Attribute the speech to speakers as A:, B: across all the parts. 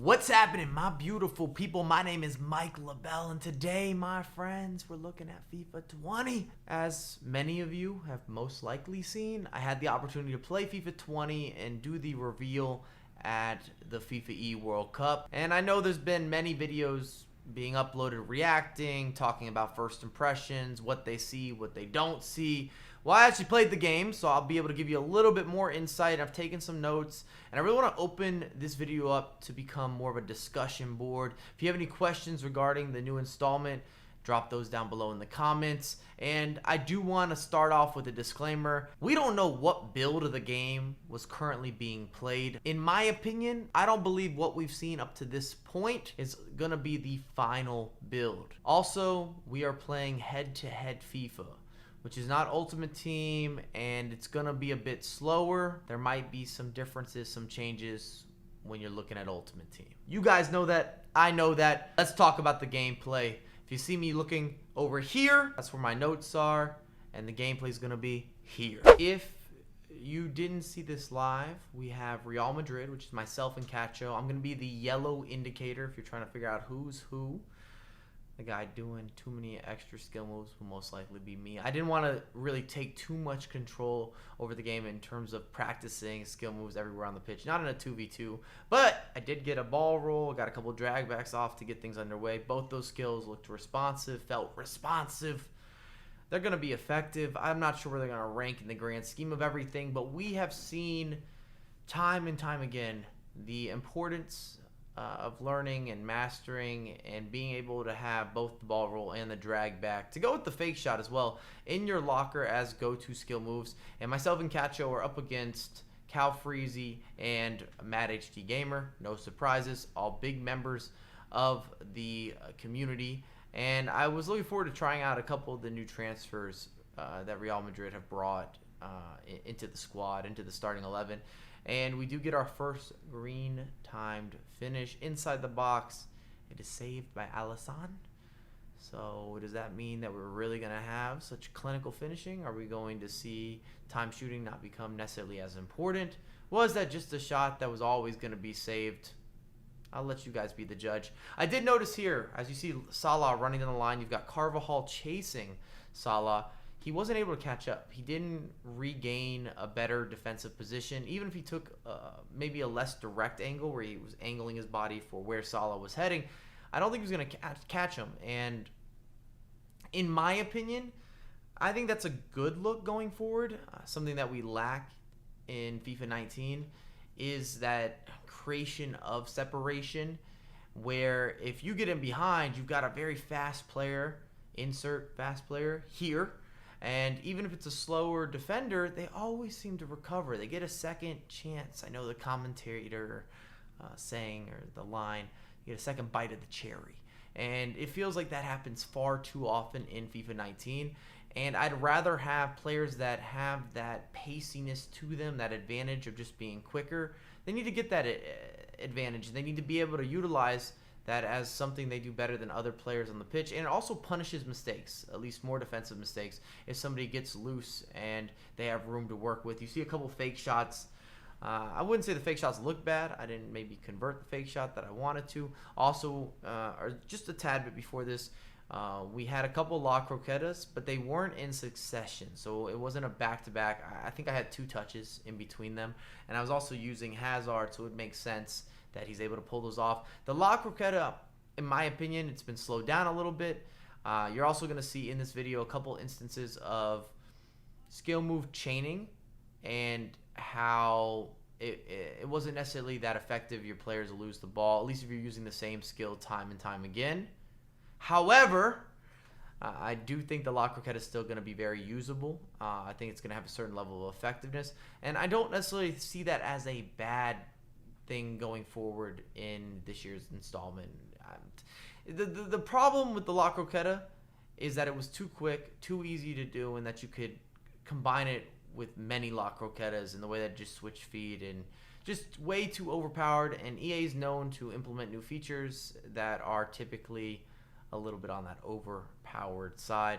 A: What's happening, my beautiful people? My name is Mike LaBelle, and today, my friends, we're looking at FIFA 20. As many of you have most likely seen, I had the opportunity to play FIFA 20 and do the reveal at the FIFA E World Cup. And I know there's been many videos being uploaded reacting, talking about first impressions, what they see, what they don't see. Well, I actually played the game, so I'll be able to give you a little bit more insight. I've taken some notes, and I really want to open this video up to become more of a discussion board. If you have any questions regarding the new installment, drop those down below in the comments. And I do want to start off with a disclaimer. We don't know what build of the game was currently being played. In my opinion, I don't believe what we've seen up to this point is going to be the final build. Also, we are playing head-to-head FIFA, which is not Ultimate Team, and it's going to be a bit slower. There might be some differences, some changes when you're looking at Ultimate Team. You guys know that. I know that. Let's talk about the gameplay. If you see me looking over here, that's where my notes are, and the gameplay is going to be here. If you didn't see this live, we have Real Madrid, which is myself and Cacho. I'm going to be the yellow indicator if you're trying to figure out who's who. The guy doing too many extra skill moves will most likely be me. I didn't want to really take too much control over the game in terms of practicing skill moves everywhere on the pitch. Not in a 2v2, but I did get a ball roll, got a couple of drag backs off to get things underway. Both those skills looked responsive, felt responsive. They're going to be effective. I'm not sure where they're going to rank in the grand scheme of everything, but we have seen time and time again the importance of learning and mastering and being able to have both the ball roll and the drag back to go with the fake shot as well in your locker as go-to skill moves. And myself and Cacho are up against Cal Freezy and Mad HD Gamer. No surprises, all big members of the community. And I was looking forward to trying out a couple of the new transfers that Real Madrid have brought into the squad, into the starting 11. And we do get our first green timed finish inside the box. It is saved by Alisson. So does that mean that we're really going to have such clinical finishing? Are we going to see time shooting not become necessarily as important? Was that just a shot that was always going to be saved? I'll let you guys be the judge. I did notice here, as you see Salah running down the line, you've got Carvajal chasing Salah. He wasn't able to catch up. He didn't regain a better defensive position. Even if he took maybe a less direct angle where he was angling his body for where Salah was heading, I don't think he was going to catch him. And in my opinion, I think that's a good look going forward. Something that we lack in FIFA 19 is that creation of separation, where if you get in behind, you've got a very fast player, insert fast player here. And even if it's a slower defender, they always seem to recover. They get a second chance. I know the commentator saying, or the line, you get a second bite of the cherry. And it feels like that happens far too often in FIFA 19. And I'd rather have players that have that paciness to them, that advantage of just being quicker. They need to get that advantage. They need to be able to utilize that as something they do better than other players on the pitch. And it also punishes mistakes, at least more defensive mistakes, if somebody gets loose and they have room to work with. You see a couple fake shots. I wouldn't say the fake shots look bad. I didn't maybe convert the fake shot that I wanted to. Also, or just a tad bit before this, we had a couple La Croquetas, but they weren't in succession. So it wasn't a back-to-back. I think I had 2 touches in between them. And I was also using Hazard, so it makes sense that he's able to pull those off. The La Croqueta, in my opinion, it's been slowed down a little bit. You're also going to see in this video a couple instances of skill move chaining and how it wasn't necessarily that effective. Your players lose the ball, at least if you're using the same skill time and time again. However, I do think the La Croqueta is still going to be very usable. I think it's going to have a certain level of effectiveness. And I don't necessarily see that as a bad thing going forward in this year's installment. The problem with the La Croqueta is that it was too quick, too easy to do, and that you could combine it with many La Croquetas in the way that just switch feed and just way too overpowered. And EA is known to implement new features that are typically a little bit on that overpowered side.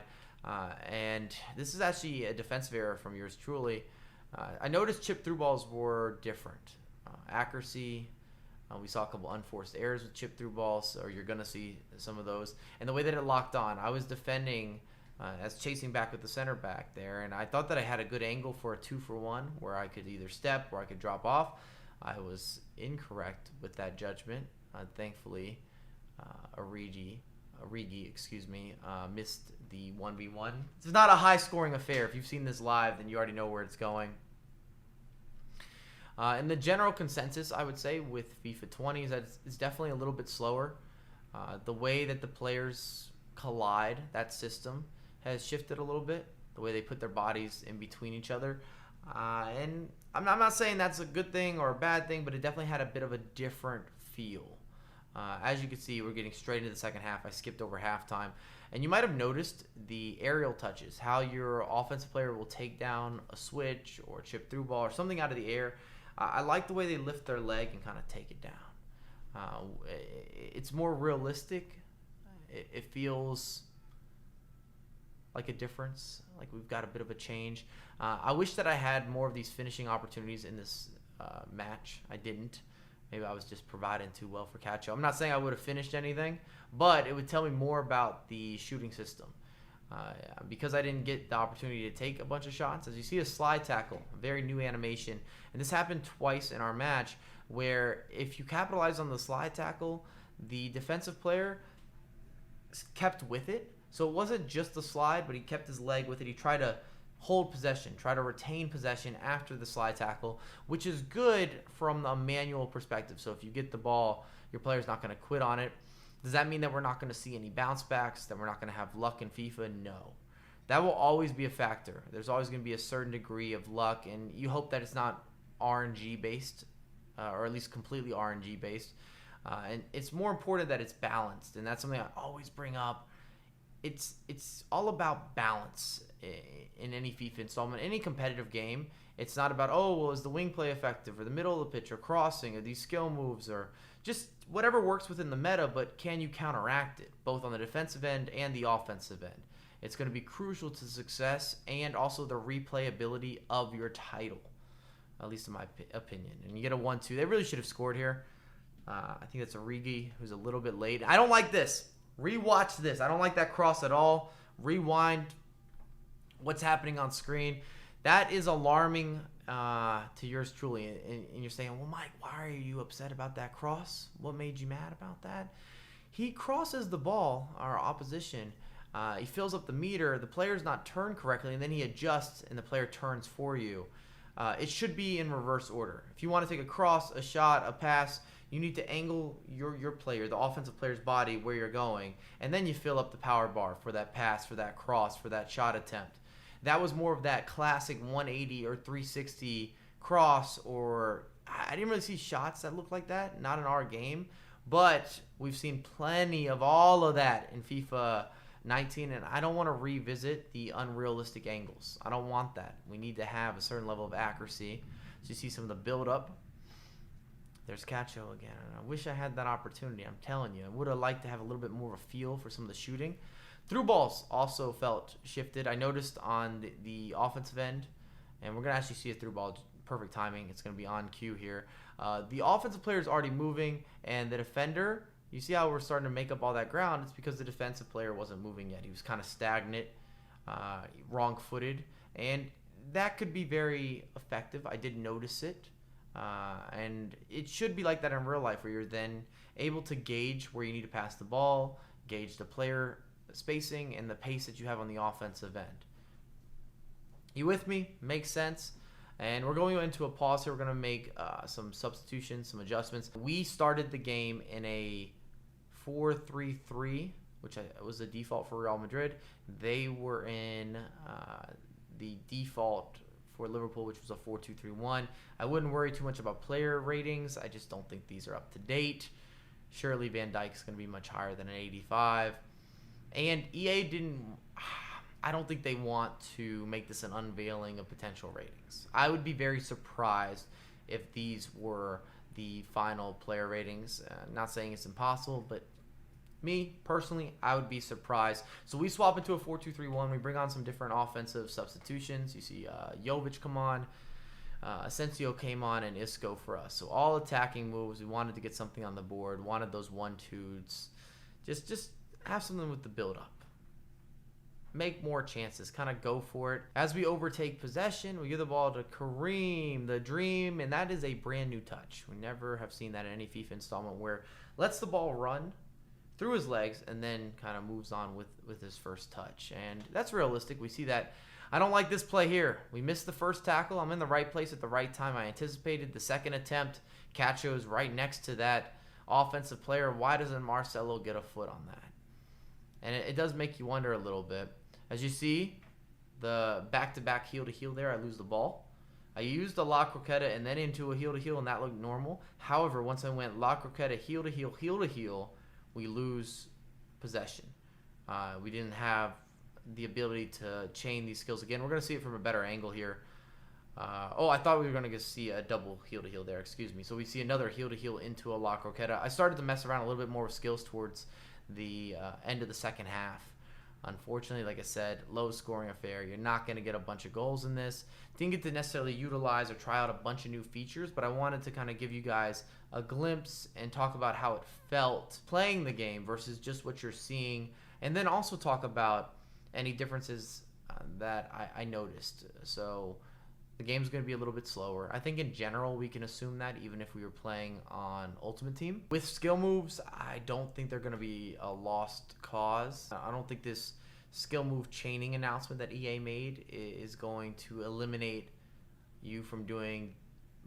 A: And this is actually a defensive error from yours truly. I noticed chip through balls were different. Accuracy We saw a couple unforced errors with chip through balls, or you're going to see some of those. And the way that it locked on, I was defending as chasing back with the center back there, and I thought that I had a good angle for a 2-for-1 where I could either step or I could drop off. I was incorrect with that judgment. Thankfully, Origi, missed the 1v1. It's not a high-scoring affair. If you've seen this live, then you already know where it's going. And the general consensus, I would say, with FIFA 20 is that it's definitely a little bit slower. The way that the players collide, that system, has shifted a little bit. The way they put their bodies in between each other. And I'm not saying that's a good thing or a bad thing, but it definitely had a bit of a different feel. As you can see, we're getting straight into the second half. I skipped over halftime. And you might have noticed the aerial touches, how your offensive player will take down a switch or a chip through ball or something out of the air. I like the way they lift their leg and kind of take it down. It's more realistic. It feels like a difference, like we've got a bit of a change. I wish that I had more of these finishing opportunities in this match. I didn't. Maybe I was just providing too well for Cacho. I'm not saying I would have finished anything, but it would tell me more about the shooting system. Because I didn't get the opportunity to take a bunch of shots. As you see, a slide tackle, a very new animation. And this happened twice in our match, where if you capitalize on the slide tackle, the defensive player kept with it. So it wasn't just the slide, but he kept his leg with it. He tried to hold possession, try to retain possession after the slide tackle, which is good from a manual perspective. So if you get the ball, your player's not going to quit on it. Does that mean that we're not going to see any bounce backs, that we're not going to have luck in FIFA? No. That will always be a factor. There's always going to be a certain degree of luck, and you hope that it's not RNG based, or at least completely RNG based. And it's more important that it's balanced, and that's something I always bring up. It's all about balance in any FIFA installment, any competitive game. It's not about, oh, well, is the wing play effective, or the middle of the pitch, or crossing, or these skill moves, or just whatever works within the meta, but can you counteract it, both on the defensive end and the offensive end? It's going to be crucial to success and also the replayability of your title, at least in my opinion. And you get a 1-2. They really should have scored here. I think that's Origi, who's a little bit late. I don't like this. Rewatch this. I don't like that cross at all. Rewind what's happening on screen. That is alarming to yours truly. And you're saying, well, Mike, why are you upset about that cross? What made you mad about that? He crosses the ball, our opposition. He fills up the meter. The player's not turned correctly, and then he adjusts, and the player turns for you. It should be in reverse order. If you want to take a cross, a shot, a pass, you need to angle your player, the offensive player's body, where you're going, and then you fill up the power bar for that pass, for that cross, for that shot attempt. That was more of that classic 180 or 360 cross, or I didn't really see shots that looked like that, not in our game, but we've seen plenty of all of that in FIFA 19, and I don't want to revisit the unrealistic angles. I don't want that. We need to have a certain level of accuracy. So you see some of the build-up. There's Cacho again, and I wish I had that opportunity. I'm telling you, I would have liked to have a little bit more of a feel for some of the shooting. Through balls also felt shifted. I noticed on the offensive end, and we're going to actually see a through ball, perfect timing. It's going to be on cue here. The offensive player is already moving, and the defender, you see how we're starting to make up all that ground? It's because the defensive player wasn't moving yet. He was kind of stagnant, wrong-footed, and that could be very effective. I did notice it. And it should be like that in real life, where you're then able to gauge where you need to pass the ball, gauge the player spacing, and the pace that you have on the offensive end. You with me? Makes sense? And we're going into a pause here. We're going to make some substitutions, some adjustments. We started the game in a 4-3-3, which was the default for Real Madrid. They were in the default for Liverpool, which was a 4-2-3-1. I wouldn't worry too much about player ratings. I just don't think these are up to date. Surely Van Dijk is going to be much higher than an 85. And EA I don't think they want to make this an unveiling of potential ratings. I would be very surprised if these were the final player ratings. Not saying it's impossible, but me, personally, I would be surprised. So we swap into a 4-2-3-1. We bring on some different offensive substitutions. You see Jovic come on. Asensio came on and Isco for us. So all attacking moves. We wanted to get something on the board. Wanted those 1-2s. Just have something with the build-up. Make more chances. Kind of go for it. As we overtake possession, we give the ball to Kareem, the dream, and that is a brand new touch. We never have seen that in any FIFA installment where lets the ball run through his legs and then kind of moves on with his first touch. And that's realistic. We see that. I don't like this play here. We missed the first tackle. I'm in the right place at the right time. I anticipated the second attempt. Cacho is right next to that offensive player. Why doesn't Marcelo get a foot on that? And it does make you wonder a little bit. As you see, the back-to-back heel-to-heel there, I lose the ball. I used the La Croqueta and then into a heel-to-heel, and that looked normal. However, once I went La Croqueta, heel-to-heel, heel-to-heel, we lose possession. We didn't have the ability to chain these skills again. We're going to see it from a better angle here. I thought we were going to see a double heel-to-heel there. Excuse me. So we see another heel-to-heel into a La Croqueta. I started to mess around a little bit more with skills towards the end of the second half. Unfortunately, like I said, low scoring affair. You're not going to get a bunch of goals in this. Didn't get to necessarily utilize or try out a bunch of new features, but I wanted to kind of give you guys a glimpse and talk about how it felt playing the game versus just what you're seeing, and then also talk about any differences that I noticed. So the game's going to be a little bit slower. I think in general we can assume that even if we were playing on Ultimate Team. With skill moves, I don't think they're going to be a lost cause. I don't think this skill move chaining announcement that EA made is going to eliminate you from doing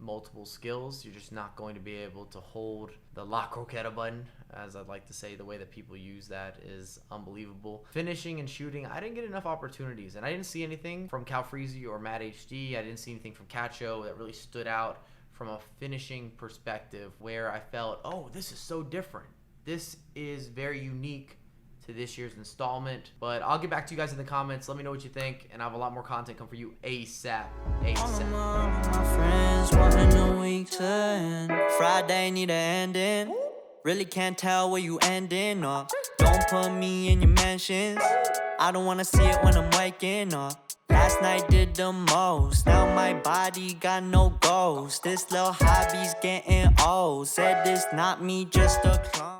A: multiple skills. You're just not going to be able to hold the La Croqueta button, as I'd like to say. The way that people use that is unbelievable. Finishing and shooting, I didn't get enough opportunities, and I didn't see anything from Calfreezy or Matt HD. I didn't see anything from Cacho that really stood out from a finishing perspective where I felt, oh, this is so different. This is very unique to this year's installment. But I'll get back to you guys in the comments. Let me know what you think, and I have a lot more content come for you ASAP.
B: My friends wanting a week to end. Friday need an ending. Really can't tell where you ending up. Don't put me in your mentions. I don't wanna see it when I'm waking up. Last night did the most. Now my body got no ghost. This little hobby's getting old. Said this not me, just a clone.